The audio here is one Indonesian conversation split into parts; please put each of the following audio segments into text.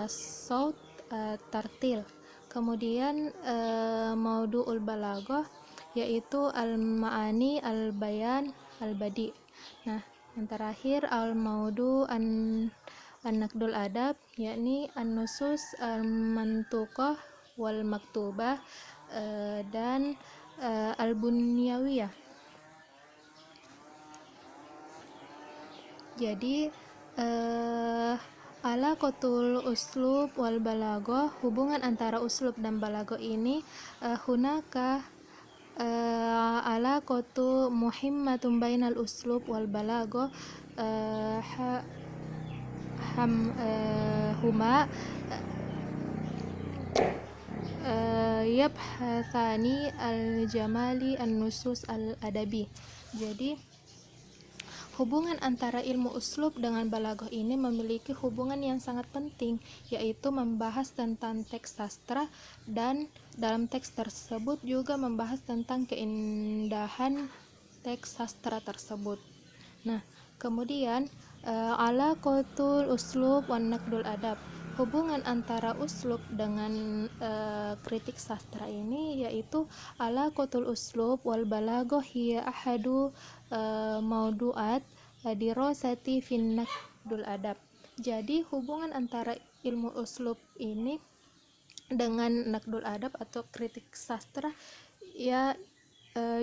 saut tartil. Kemudian maudu'ul balaghah yaitu al-ma'ani, al-bayan, al-badi. Nah, yang terakhir al-maudu an-naqdul adab yakni an-nusus al-mantuqah wal maktubah dan al-bunyawiyah. Jadi alaqatul uslub wal balaghah, hubungan antara uslub dan balaghah ini hunaka alaqatu muhimmatun bainal uslub wal balaghah huma yabhathani al-jamali an-nusus al-adabi. Jadi hubungan antara ilmu uslub dengan balaghah ini memiliki hubungan yang sangat penting, yaitu membahas tentang teks sastra, dan dalam teks tersebut juga membahas tentang keindahan teks sastra tersebut. Nah, kemudian alaqatul uslub wan naqdul adab, hubungan antara uslub dengan kritik sastra ini yaitu alaqatul uslub wal balaghah hiya ahadu maudu'at dirasati fin naqdul adab. Jadi hubungan antara ilmu uslub ini dengan naqdul adab atau kritik sastra ya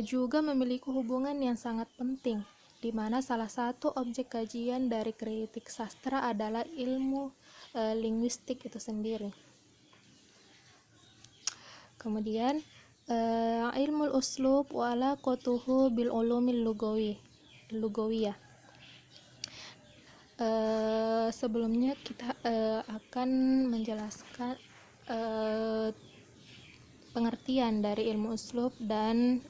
juga memiliki hubungan yang sangat penting, di mana salah satu objek kajian dari kritik sastra adalah ilmu linguistik itu sendiri. Kemudian ilmu uslub wa alaqatuhu bil ulumil lugawiyah. Sebelumnya kita akan menjelaskan pengertian dari ilmu uslub dan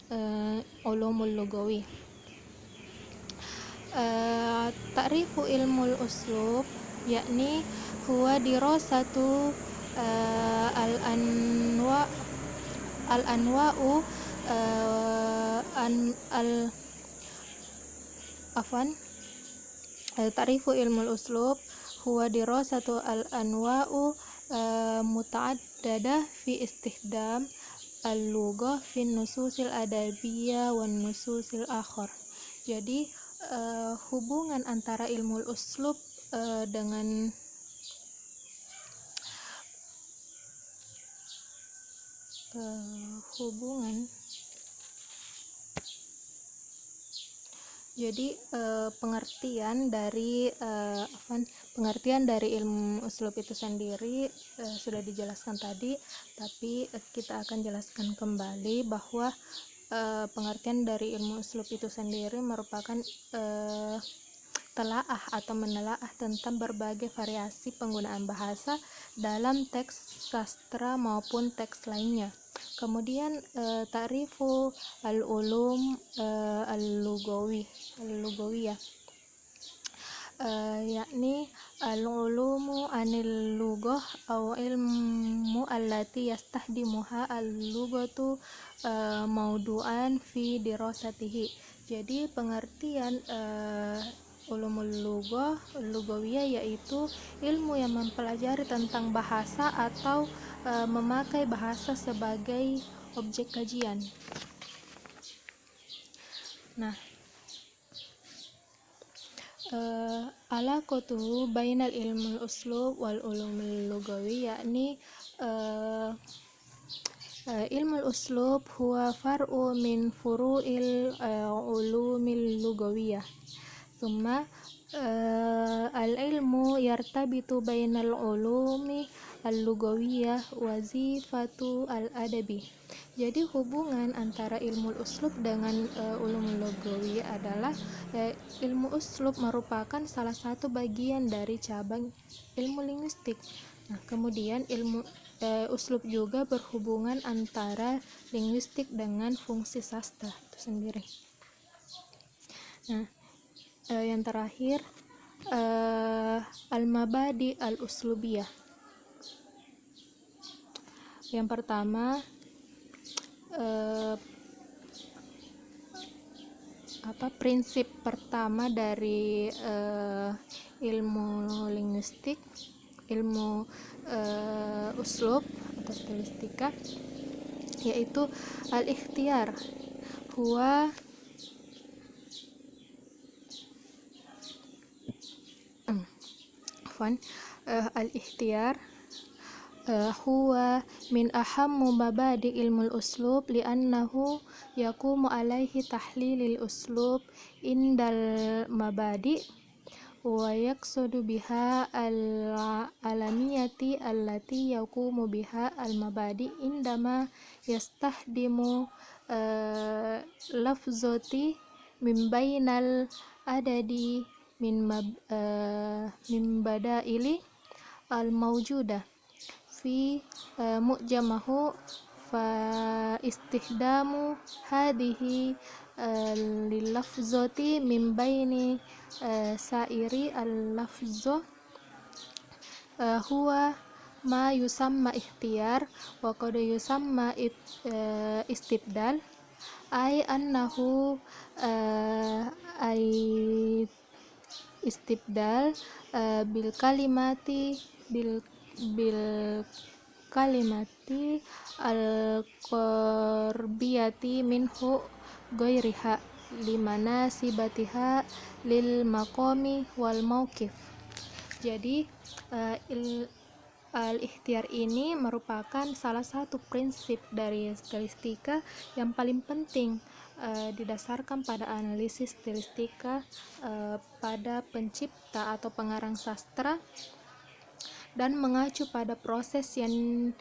ulumul lugawi. Ta'rifu ilmul uslub yakni huwa dirasatu al-anwa'u ta'rifu ilmul uslub huwa dirasatu al-anwa'u muta'addadah fi istihdam al-lughah fi nususil adabiyyah wan nususil akhar. Jadi hubungan antara ilmu uslub dengan pengertian dari ilmu uslub itu sendiri sudah dijelaskan tadi, tapi kita akan jelaskan kembali bahwa pengertian dari ilmu uslub itu sendiri merupakan telaah atau menelaah tentang berbagai variasi penggunaan bahasa dalam teks sastra maupun teks lainnya. Kemudian ta'rifu al-ulum al-lugawiyah yakni al-ulumu anil lughah aw ilmu allati yastahdimuha al-lughatu maudu'an fi dirasatihi. Jadi pengertian ulumul lugawiyah yaitu ilmu yang mempelajari tentang bahasa atau memakai bahasa sebagai objek kajian. Nah, alaqatu bainal ilmul uslub wal ulumul lugawi yakni ilmul uslub huwa far'u min furu'il ulumil lugawiyah. Thumma al-ilmu yartabitu bainal ulumi al-lugawiyah wazifatu al-adabi. Jadi hubungan antara ilmu uslub dengan ulumul lugawiyah adalah ilmu uslub merupakan salah satu bagian dari cabang ilmu linguistik. Nah, kemudian ilmu uslub juga berhubungan antara linguistik dengan fungsi sastra itu sendiri. Nah, yang terakhir al-mabadi al-uslubiyah. Yang pertama prinsip pertama dari ilmu linguistik ilmu uslub atau stilistika, yaitu al-ikhtiyar huwa al-ikhtiyar huwa min ahammu mabadi ilmul uslub li'annahu yaqumu alaihi tahlilil uslub indal mabadi wa yaqsudu biha al-alamiyati allati yaqumu biha al-mabadi indama yastahdimu lafzoti min bainal adadi min badaili al-mawjudah fi mu'jamahu fa istihdamu hadhihi lilafzoti min baini sairi al-lafzo huwa ma yusamma ikhtiyar wa qad yusamma istibdal ay annahu ay istibdal bil kalimati al qurbiyati minhu ghairiha limana sibatiha lil maqami wal mauqif. Jadi al-ikhtiyar ini merupakan salah satu prinsip dari stilistika yang paling penting, didasarkan pada analisis stilistika pada pencipta atau pengarang sastra dan mengacu pada proses yang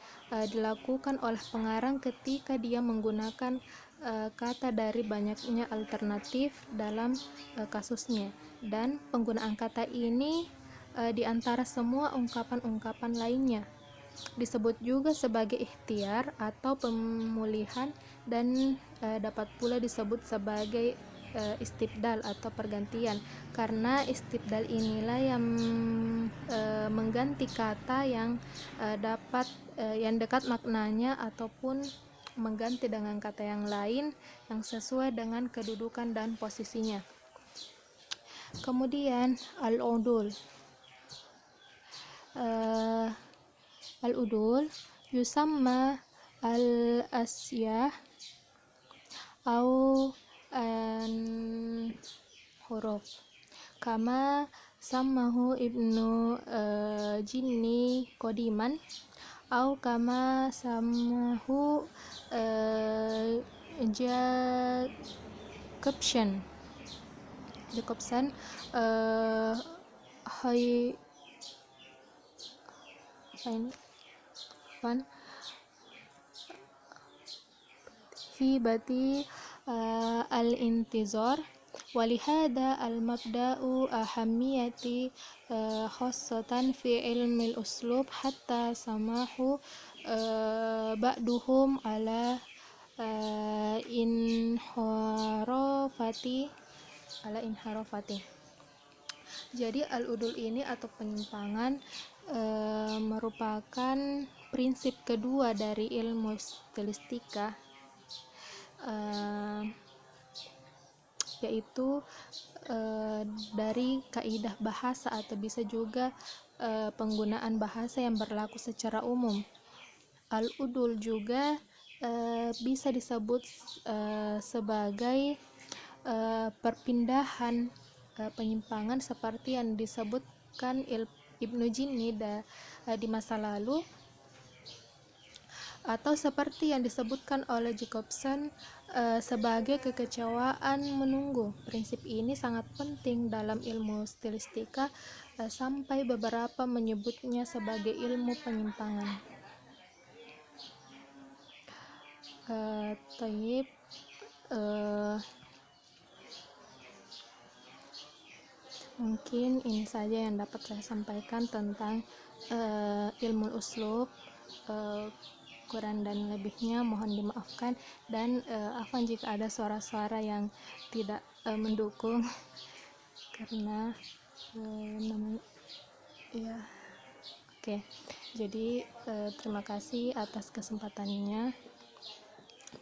dilakukan oleh pengarang ketika dia menggunakan kata dari banyaknya alternatif dalam kasusnya, dan penggunaan kata ini di antara semua ungkapan-ungkapan lainnya disebut juga sebagai ikhtiyar atau pemulihan, dan dapat pula disebut sebagai istibdal atau pergantian, karena istibdal inilah yang mengganti kata yang yang dekat maknanya ataupun mengganti dengan kata yang lain yang sesuai dengan kedudukan dan posisinya. Kemudian al-udul yusamma al-asyah au huruf kama sammahu ibnu jinni qadiman au kama sammahu Jacobson hibati al-intizar walihada al-mabda'u ahamiyati khassatan fi ilmil uslub hatta samahu ba'duhum ala inharafati. Jadi al-udul ini atau penyimpangan merupakan prinsip kedua dari ilmu stilistika, yaitu dari kaidah bahasa atau bisa juga penggunaan bahasa yang berlaku secara umum. Al-udul juga bisa disebut sebagai perpindahan penyimpangan seperti yang disebutkan Ibnu Jinni di masa lalu, atau seperti yang disebutkan oleh Jacobson sebagai kekecewaan menunggu. Prinsip ini sangat penting dalam ilmu stilistika sampai beberapa menyebutnya sebagai ilmu penyimpangan. Mungkin ini saja yang dapat saya sampaikan tentang ilmu uslub. Kurang dan lebihnya mohon dimaafkan, dan afwan jika ada suara-suara yang tidak mendukung karena Oke. Jadi terima kasih atas kesempatannya,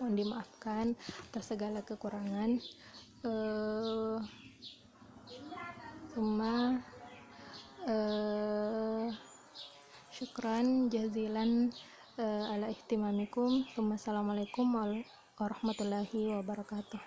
mohon dimaafkan atas segala kekurangan. Syukran jazilan ala ihtimamikum. Assalamualaikum warahmatullahi wabarakatuh.